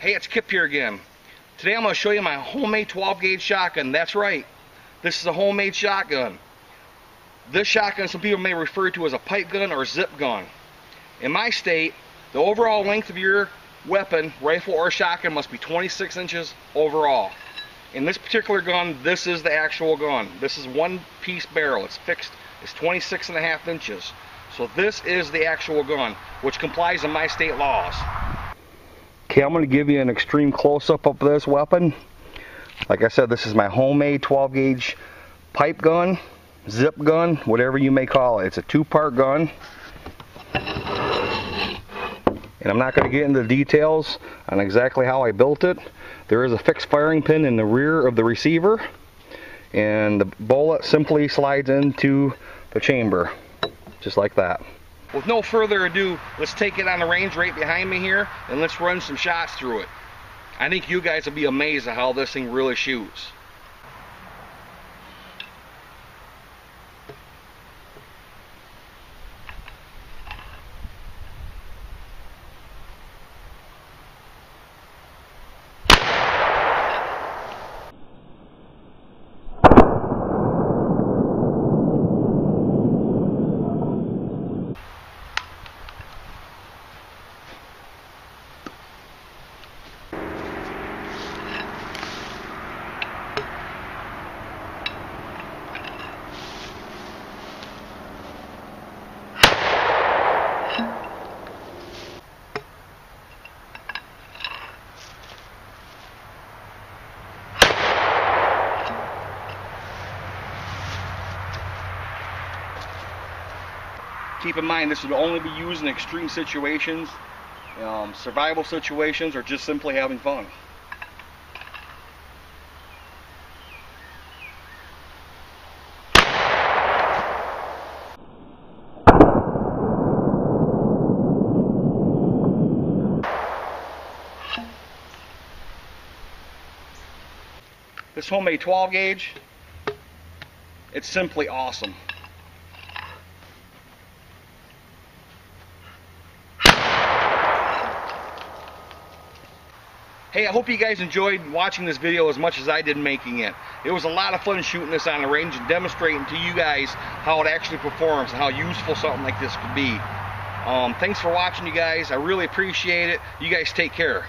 Hey, it's Kip here again. Today I'm going to show you my homemade 12 gauge shotgun. That's right, this is a homemade shotgun. This shotgun some people may refer to as a pipe gun or zip gun. In my state, the overall length of your weapon, rifle or shotgun, must be 26 inches overall. In this particular gun, this is the actual gun. This is one piece barrel. It's fixed. It's 26.5 inches. So this is the actual gun, which complies in my state laws. Okay, I'm going to give you an extreme close-up of this weapon. Like I said, this is my homemade 12 gauge pipe gun, zip gun, whatever you may call it. It's a two-part gun. And I'm not going to get into the details on exactly how I built it. There is a fixed firing pin in the rear of the receiver, and the bullet simply slides into the chamber, just like that. With no further ado, let's take it on the range right behind me here, and let's run some shots through it. I think you guys will be amazed at how this thing really shoots. Keep in mind, this would only be used in extreme situations, survival situations, or just simply having fun. This homemade 12 gauge, it's simply awesome. Hey, I hope you guys enjoyed watching this video as much as I did making it. It was a lot of fun shooting this on the range and demonstrating to you guys how it actually performs and how useful something like this could be. Thanks for watching, you guys. I really appreciate it. You guys take care.